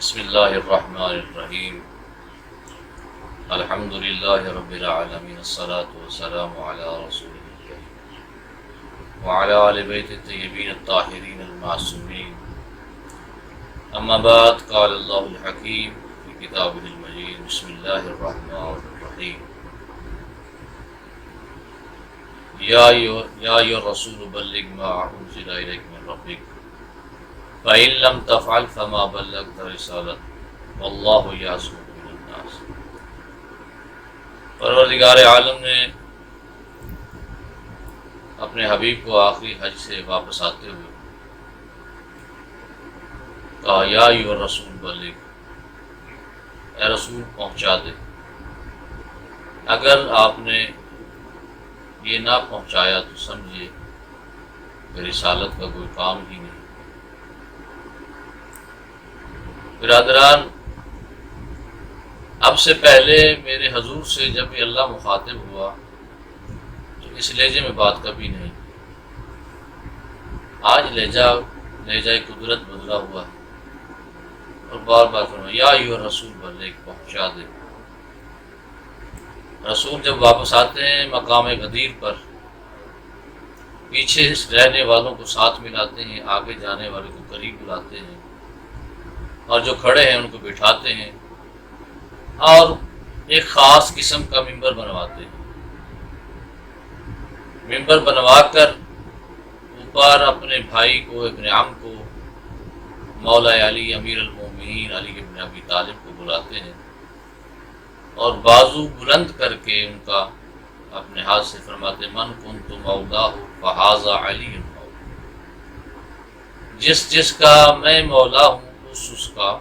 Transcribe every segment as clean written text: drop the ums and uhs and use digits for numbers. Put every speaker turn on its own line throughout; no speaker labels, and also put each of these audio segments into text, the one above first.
بسم اللہ الرحمن الرحیم الحمد للہ رب العالمین الصلاة والسلام علی رسول اللہ وعلی آل بیت الطیبین الطاہرین المعصومین اما بعد قال اللہ الحکیم فی کتابہ المجید بسم اللہ الرحمن الرحیم یا ایھا الرسول بلغ ما انزل الیک من ربک فَإِن لَمْ تَفْعَلْ فَمَا بَلَّغْتَ رِسَالَتَهُ وَاللَّهُ يَعْصِمُكَ مِنَ النَّاسِ۔ پروردگار عالم نے اپنے حبیب کو آخری حج سے واپس آتے ہوئے کہا یا ایھا الرسول بلغ، اے رسول پہنچا دے۔ اگر آپ نے یہ نہ پہنچایا تو سمجھے کہ رسالت کا کوئی کام ہی نہیں۔ برادران، اب سے پہلے میرے حضور سے جب یہ اللہ مخاطب ہوا تو اس لہجے میں بات کبھی نہیں۔ آج لہجہ قدرت بدلا ہوا ہے اور بار بار فرمایا یا ایھا الرسول بلغ، پہنچا دے۔ رسول جب واپس آتے ہیں مقام غدیر پر، پیچھے رہنے والوں کو ساتھ ملاتے ہیں، آگے جانے والوں کو قریب بلاتے ہیں، اور جو کھڑے ہیں ان کو بٹھاتے ہیں اور ایک خاص قسم کا ممبر بنواتے ہیں۔ ممبر بنوا کر اوپر اپنے بھائی کو، ابن عم کو، مولا علی امیر المومنین علی ابن ابی طالب کو بلاتے ہیں اور بازو بلند کر کے ان کا اپنے ہاتھ سے فرماتے من کنت مولاه فہذا علی مولا، جس کا میں مولا ہوں اس کا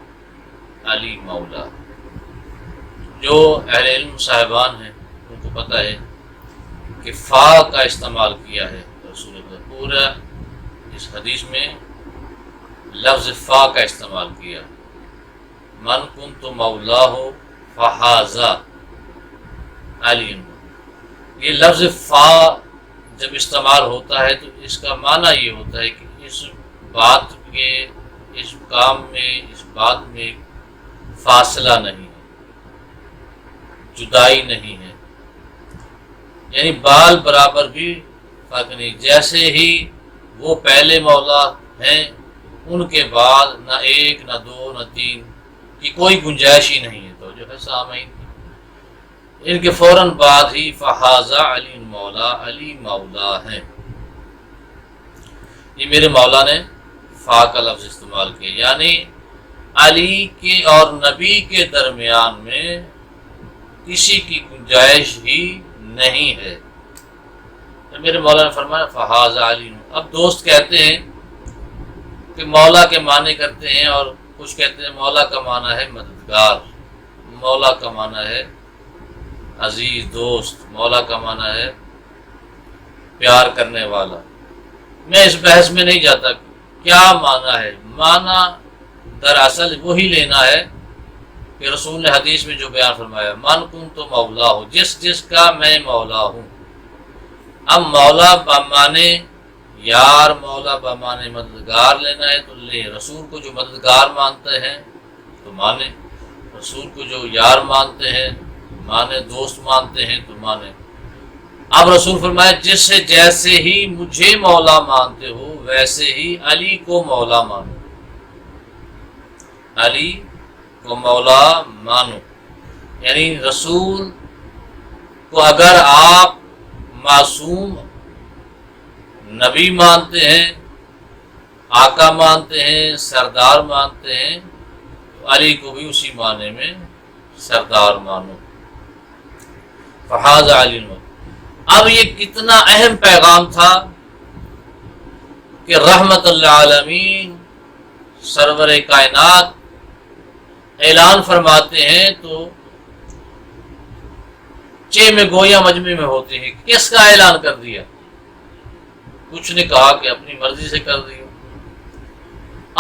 علی مولا۔ جو اہل علم صاحبان ہیں ان کو پتہ ہے کہ فا کا استعمال کیا ہے رسول اللہ، پورا اس حدیث میں لفظ فا کا استعمال کیا، من کنت مولاه فہذا علی۔ یہ لفظ فا جب استعمال ہوتا ہے تو اس کا معنی یہ ہوتا ہے کہ اس بات کے، اس کام میں، اس بات میں فاصلہ نہیں ہے، جدائی نہیں ہے، یعنی بال برابر بھی فرق نہیں۔ جیسے ہی وہ پہلے مولا ہیں ان کے بعد نہ ایک، نہ دو، نہ تین کی کوئی گنجائش ہی نہیں ہے۔ تو جو ہے سامعین، ان کے فوراً بعد ہی فہذا علی مولا، علی مولا ہیں۔ یہ میرے مولا نے فا کا لفظ استعمال کیا، یعنی علی کے اور نبی کے درمیان میں کسی کی گنجائش ہی نہیں ہے۔ میرے مولا نے فرمایا فہذا علی۔ اب دوست کہتے ہیں کہ مولا کے معنی کرتے ہیں، اور کچھ کہتے ہیں مولا کا معنی ہے مددگار، مولا کا معنی ہے عزیز دوست، مولا کا معنی ہے پیار کرنے والا۔ میں اس بحث میں نہیں جاتا کیا معنی ہے۔ معنی دراصل وہی لینا ہے کہ رسول نے حدیث میں جو بیان فرمایا من کنت مولاه، جس کا میں مولا ہوں۔ اب مولا بمانے یار، مولا بمانے مددگار لینا ہے تو لے۔ رسول کو جو مددگار مانتے ہیں تو مانے، رسول کو جو یار مانتے ہیں مانے، دوست مانتے ہیں تو مانے۔ اب رسول فرمایا جیسے ہی مجھے مولا مانتے ہو ویسے ہی علی کو مولا مانو، علی کو مولا مانو۔ یعنی رسول کو اگر آپ معصوم نبی مانتے ہیں، آقا مانتے ہیں، سردار مانتے ہیں، تو علی کو بھی اسی معنی میں سردار مانو۔ فہذا علی مولا۔ اب یہ کتنا اہم پیغام تھا کہ رحمت للعالمین سرور کائنات اعلان فرماتے ہیں تو میں گویا مجمع میں ہوتے ہیں، کس کا اعلان کر دیا؟ کچھ نے کہا کہ اپنی مرضی سے کر دیا۔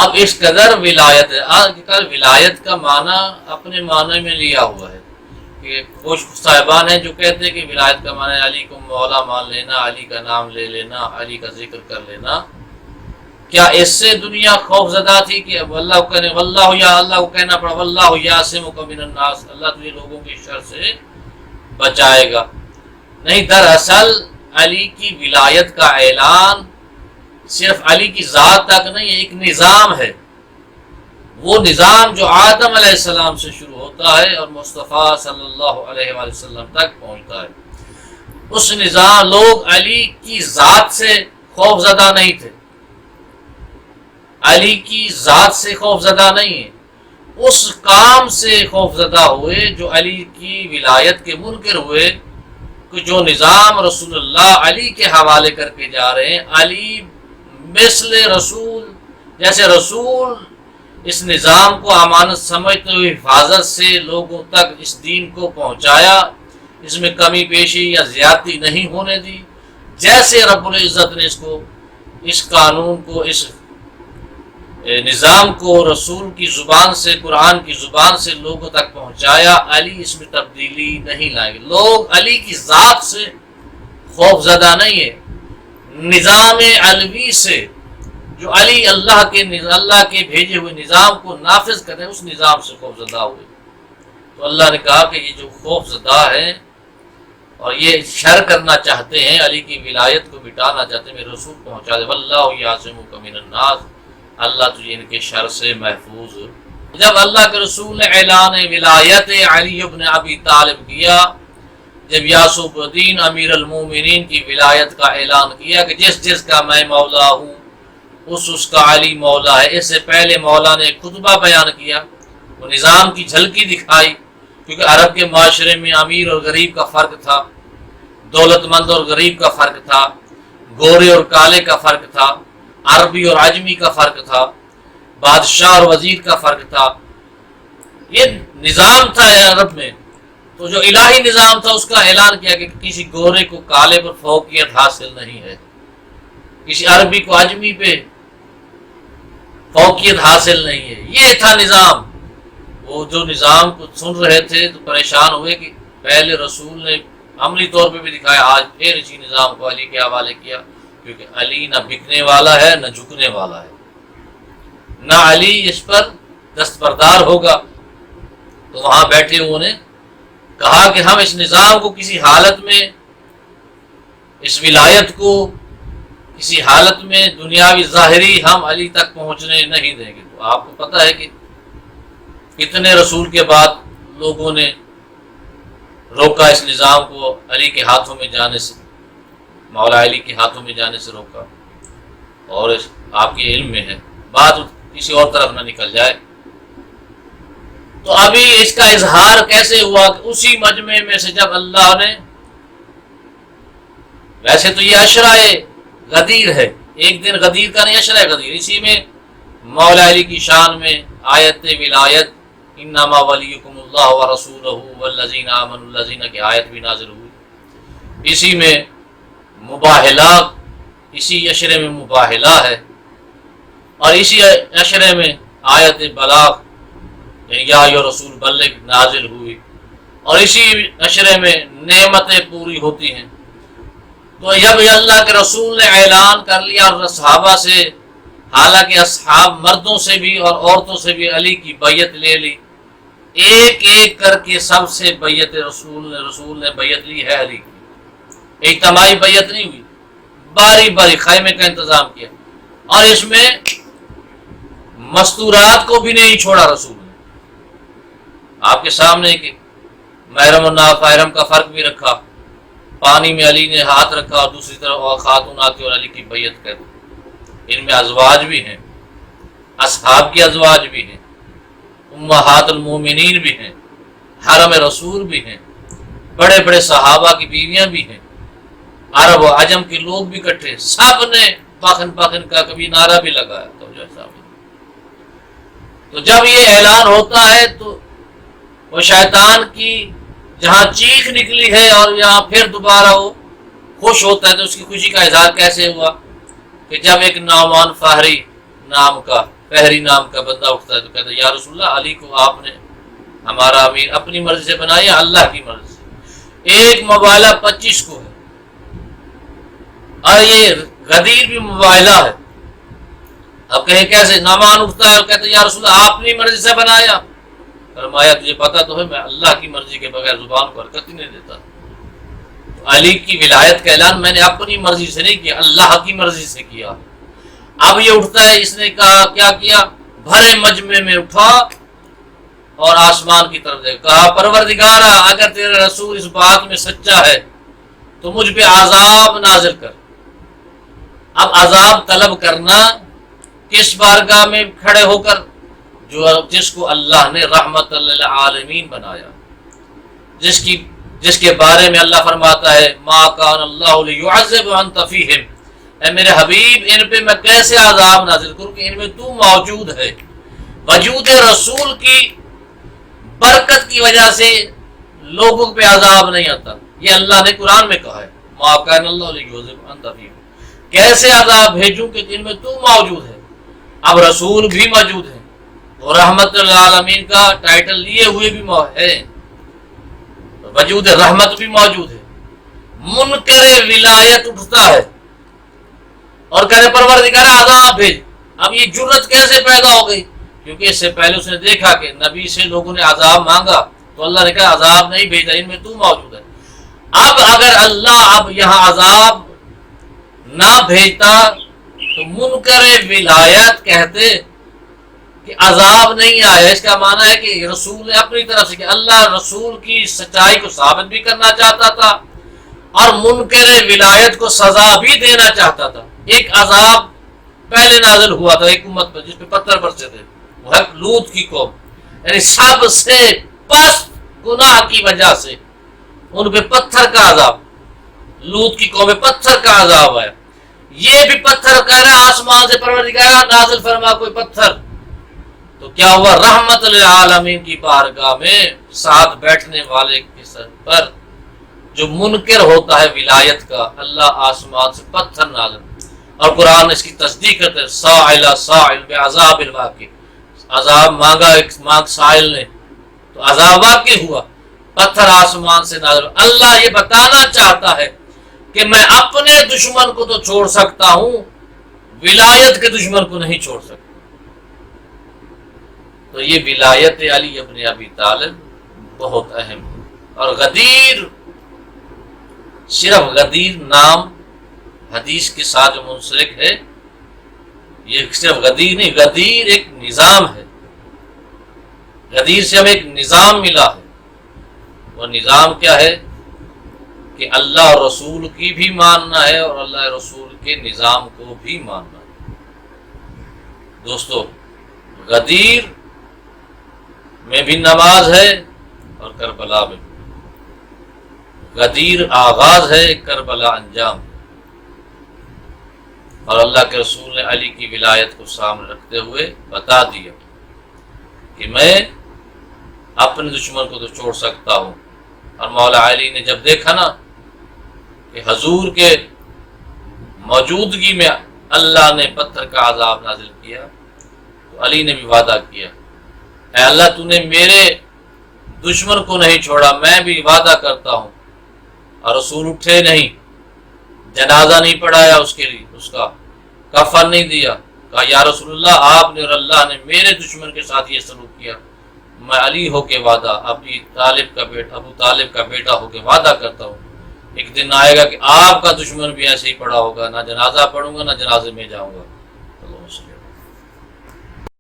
اب اس قدر ولایت ہے، آج کل ولایت کا معنی اپنے معنی میں لیا ہوا ہے کہ کچھ صاحبان ہیں جو کہتے ہیں کہ ولایت کا معنی علی کو مولا مان لینا، علی کا نام لے لینا، علی کا ذکر کر لینا۔ کیا اس سے دنیا خوف زدہ تھی کہ اب اللہ کو کہنے واللہ یا اللہ کو کہنا پڑا واللہ یعصمک من الناس، اللہ تجھے لوگوں کے شر سے بچائے گا؟ نہیں، دراصل علی کی ولایت کا اعلان صرف علی کی ذات تک نہیں، ایک نظام ہے۔ وہ نظام جو آدم علیہ السلام سے شروع ہوتا ہے اور مصطفیٰ صلی اللہ علیہ وآلہ وسلم تک پہنچتا ہے، اس نظام لوگ علی کی ذات سے خوف زدہ نہیں تھے، علی کی ذات سے خوف زدہ نہیں ہے، اس کام سے خوف زدہ ہوئے جو علی کی ولایت کے منکر ہوئے، کہ جو نظام رسول اللہ علی کے حوالے کر کے جا رہے ہیں، علی مثل رسول، جیسے رسول اس نظام کو امانت سمجھتے ہوئے حفاظت سے لوگوں تک اس دین کو پہنچایا، اس میں کمی بیشی یا زیادتی نہیں ہونے دی، جیسے رب العزت نے اس قانون کو، اس نظام کو رسول کی زبان سے، قرآن کی زبان سے لوگوں تک پہنچایا، علی اس میں تبدیلی نہیں لائے گی۔ لوگ علی کی ذات سے خوف زدہ نہیں ہے، نظام علوی سے، جو علی اللہ کے بھیجے ہوئے نظام کو نافذ کرے، اس نظام سے خوف زدہ ہوئے۔ تو اللہ نے کہا کہ یہ جو خوف زدہ ہیں اور یہ شر کرنا چاہتے ہیں، علی کی ولایت کو مٹانا چاہتے ہیں، میرے رسول پہنچا دے، واللہ یعصمک من الناس، اللہ تجھے ان کے شر سے محفوظ۔ جب اللہ کے رسول نے اعلان ولایت علی ابن ابی طالب کیا، جب یعصب الدین امیر المومنین کی ولایت کا اعلان کیا کہ جس کا میں مولا ہوں اس کا علی مولا ہے، اس سے پہلے مولا نے خطبہ بیان کیا، وہ نظام کی جھلکی دکھائی، کیونکہ عرب کے معاشرے میں امیر اور غریب کا فرق تھا، دولت مند اور غریب کا فرق تھا، گورے اور کالے کا فرق تھا، عربی اور عجمی کا فرق تھا، بادشاہ اور وزیر کا فرق تھا۔ یہ نظام تھا عرب میں، تو جو الہی نظام تھا اس کا اعلان کیا کہ کسی گورے کو کالے پر فوقیت حاصل نہیں ہے، کسی عربی کو عجمی پہ فوقیت حاصل نہیں ہے۔ یہ تھا نظام۔ وہ جو نظام کو سن رہے تھے تو پریشان ہوئے کہ پہلے رسول نے عملی طور پہ بھی دکھایا، آج پھر اسی نظام کو علی کے حوالے کیا، کیونکہ علی نہ بکنے والا ہے نہ جھکنے والا ہے، نہ علی اس پر دستبردار ہوگا۔ تو وہاں بیٹھے انہوں نے کہا کہ ہم اس نظام کو کسی حالت میں، اس ولایت کو کسی حالت میں دنیاوی ظاہری ہم علی تک پہنچنے نہیں دیں گے۔ تو آپ کو پتہ ہے کہ کتنے رسول کے بعد لوگوں نے روکا اس نظام کو، علی کے ہاتھوں میں جانے سے، مولا علی کے ہاتھوں میں جانے سے روکا، اور آپ کے علم میں ہے، بات کسی اور طرف نہ نکل جائے۔ تو ابھی اس کا اظہار کیسے ہوا کہ اسی مجمع میں سے جب اللہ نے، ویسے تو یہ عشرہ غدیر ہے، ایک دن غدیر کا نہیں، عشرہ غدیر، اسی میں مولا علی کی شان میں آیت ولایت انما ولیکم اللہ ورسولہ والذین آمنوا الذین کی آیت بھی نازل ہوئی، اسی میں مباہلہ، اسی عشرے میں مباہلہ ہے، اور اسی عشرے میں آیت بلاغ یا رسول بلغ نازل ہوئی، اور اسی عشرے میں نعمتیں پوری ہوتی ہیں۔ تو جب اللہ کے رسول نے اعلان کر لیا اور صحابہ سے، حالانکہ اصحاب مردوں سے بھی اور عورتوں سے بھی علی کی بیعت لے لی، ایک ایک کر کے سب سے بیعت رسول نے بیعت لی ہے علی کی، اجتماعی بیعت نہیں ہوئی، باری باری خیمے کا انتظام کیا، اور اس میں مستورات کو بھی نہیں چھوڑا رسول نے۔ آپ کے سامنے کہ محرم اور نامحرم کا فرق بھی رکھا، پانی میں علی نے ہاتھ رکھا اور دوسری طرف خاتون آتی اور علی کی بیعت کرتی، ان میں ازواج بھی ہیں، اصحاب کے ازواج بھی ہیں، امہات المومنین بھی ہیں، حرم رسول بھی ہیں، بڑے بڑے صحابہ کی بیویاں بھی ہیں، عرب و عجم کے لوگ بھی اکٹھے، سب نے پاخن پاخن کا کبھی نعرہ بھی لگایا۔ تو جب یہ اعلان ہوتا ہے تو وہ شیطان کی جہاں چیخ نکلی ہے اور یہاں پھر دوبارہ وہ خوش ہوتا ہے، تو اس کی خوشی کا اظہار کیسے ہوا کہ جب ایک نعمان فہری نام کا بندہ اٹھتا ہے تو کہتا ہے یا رسول اللہ، علی کو آپ نے ہمارا امیر اپنی مرضی سے بنایا، اللہ کی مرضی سے؟ ایک مبالغہ 25 کو ہے، اور یہ غدیر بھی مبالغہ ہے، اب کہیں کیسے نعمان اٹھتا ہے اور کہتے ہیں یا رسول اللہ آپ نے مرضی سے بنایا. فرمایا تجھے پتا تو ہے میں اللہ کی مرضی کے بغیر زبان کو حرکت ہی نہیں دیتا. تو علی کی ولایت کا اعلان میں نے اپنی مرضی سے نہیں کیا، اللہ کی مرضی سے کیا. اب یہ اٹھتا ہے، اس نے کہا کیا کیا، بھرے مجمع میں اٹھا اور آسمان کی طرف دیکھا، کہا پروردگارا اگر تیرا رسول اس بات میں سچا ہے تو مجھ پہ عذاب نازل کر. اب عذاب طلب کرنا کس بارگاہ میں کھڑے ہو کر، جس کو اللہ نے رحمت للعالمین بنایا، جس کے بارے میں اللہ فرماتا ہے ما کان اللہ لیعذب وانت فیہم، اے میرے حبیب ان پہ میں کیسے عذاب نازل کروں کہ ان میں تو موجود ہے. وجود رسول کی برکت کی وجہ سے لوگوں پہ عذاب نہیں آتا، یہ اللہ نے قرآن میں کہا ہے ما کان اللہ لیعذب وانت فیہم، کیسے عذاب بھیجوں کہ ان میں تو موجود ہے. اب رسول بھی موجود ہے اور رحمت للعالمین کا ٹائٹل لیے ہوئے بھی ہے، وجود رحمت بھی موجود ہے. منکر ولایت اٹھتا ہے اور کہے پروردگار عذاب بھیج. اب یہ جرت کیسے پیدا ہو گئی؟ کیونکہ اس سے پہلے اس نے دیکھا کہ نبی سے لوگوں نے عذاب مانگا تو اللہ نے کہا عذاب نہیں بھیجا، ان میں تو موجود ہے. اب اگر اللہ اب یہاں عذاب نہ بھیجتا تو منکر ولایت کہتے کہ عذاب نہیں آیا. اس کا معنی ہے کہ رسول نے اپنی طرف سے کہ اللہ رسول کی سچائی کو ثابت بھی کرنا چاہتا تھا اور منکر ولایت کو سزا بھی دینا چاہتا تھا. ایک عذاب پہلے نازل ہوا تھا ایک امت پر جس پہ پتھر برسے تھے، وہ ہے لوط کی قوم، یعنی سب سے پست گناہ کی وجہ سے ان پہ پتھر کا عذاب، لوط کی قوم پہ پتھر کا عذاب آیا. یہ بھی پتھر کہہ رہا آسمان سے پروردگار نازل فرما کوئی پتھر. تو کیا ہوا؟ رحمت للعالمین کی بارگاہ میں ساتھ بیٹھنے والے کے سر پر جو منکر ہوتا ہے ولایت کا، اللہ آسمان سے پتھر نازل، اور قرآن اس کی تصدیق کرتے ہیں سائل سائل بعذاب الواقع، عذاب مانگا ایک مانگ سائل نے تو عذاب واقع ہوا، پتھر آسمان سے نازل. اللہ یہ بتانا چاہتا ہے کہ میں اپنے دشمن کو تو چھوڑ سکتا ہوں، ولایت کے دشمن کو نہیں چھوڑ سکتا. تو یہ ولایت علی ابن ابی طالب بہت اہم ہے. اور غدیر، صرف غدیر نام حدیث کے ساتھ جو منسلک ہے، یہ صرف غدیر نہیں، غدیر ایک نظام ہے. غدیر سے ہمیں ایک نظام ملا ہے. وہ نظام کیا ہے کہ اللہ اور رسول کی بھی ماننا ہے اور اللہ رسول کے نظام کو بھی ماننا ہے. دوستو، غدیر میں بھی نماز ہے اور کربلا میں بھی. غدیر آغاز ہے، کربلا انجام ہے. اور اللہ کے رسول نے علی کی ولایت کو سامنے رکھتے ہوئے بتا دیا کہ میں اپنے دشمن کو تو چھوڑ سکتا ہوں. اور مولا علی نے جب دیکھا نا کہ حضور کے موجودگی میں اللہ نے پتھر کا عذاب نازل کیا تو علی نے بھی وعدہ کیا، اے اللہ تو نے میرے دشمن کو نہیں چھوڑا، میں بھی وعدہ کرتا ہوں. اور رسول اٹھے نہیں، جنازہ نہیں پڑھایا اس کے لیے، اس کا کفن نہیں دیا. کہا یا رسول اللہ آپ نے اور اللہ نے میرے دشمن کے ساتھ یہ سلوک کیا، میں علی ہو کے وعدہ، ابو طالب کا بیٹا ہو کے وعدہ کرتا ہوں ایک دن آئے گا کہ آپ کا دشمن بھی ایسے ہی پڑا ہوگا، نہ جنازہ پڑھوں گا نہ جنازے میں جاؤں گا.